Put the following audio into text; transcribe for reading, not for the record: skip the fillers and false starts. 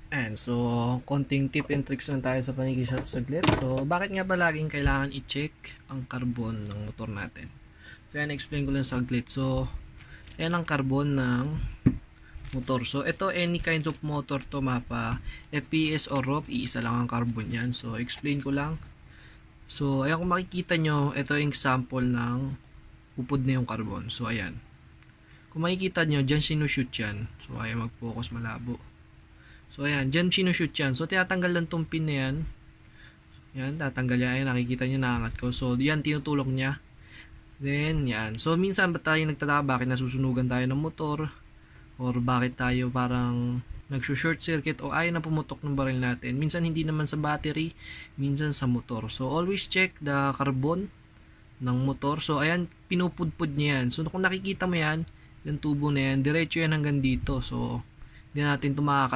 And so, konting tip and tricks lang tayo sa panigishot saglit. So, bakit nga ba laging kailangan i-check ang carbon ng motor natin? So, yan, explain ko lang saglit. So, yan ang carbon ng motor. So, ito, any kind of motor to, mapa, FPS or ROP, iisa lang ang carbon yan. So, explain ko lang. So, ayan, kung makikita nyo, ito yung example ng upod na yung carbon. So, ayan. Kung makikita nyo, dyan sinushoot yan. So, ayan, mag-focus malabo. So, ayan, dyan sinushoot yan. So, tinatanggal lang tong pin na yan. Yan, tatanggal yan. Ayan, nakikita nyo, nakangat ko. So, yan, tinutulok niya. Then, yan. So, minsan ba tayo nagtataka, bakit nasusunugan tayo ng motor? Or bakit tayo parang nag-short circuit o ayaw na pumutok ng baril natin. Minsan hindi naman sa battery, minsan sa motor. So, always check the carbon ng motor. So, ayan, pinupudpud niya yan. So, kung nakikita mo yan, yung tubo na yan, diretso yan hanggang dito. So, hindi natin ito makakala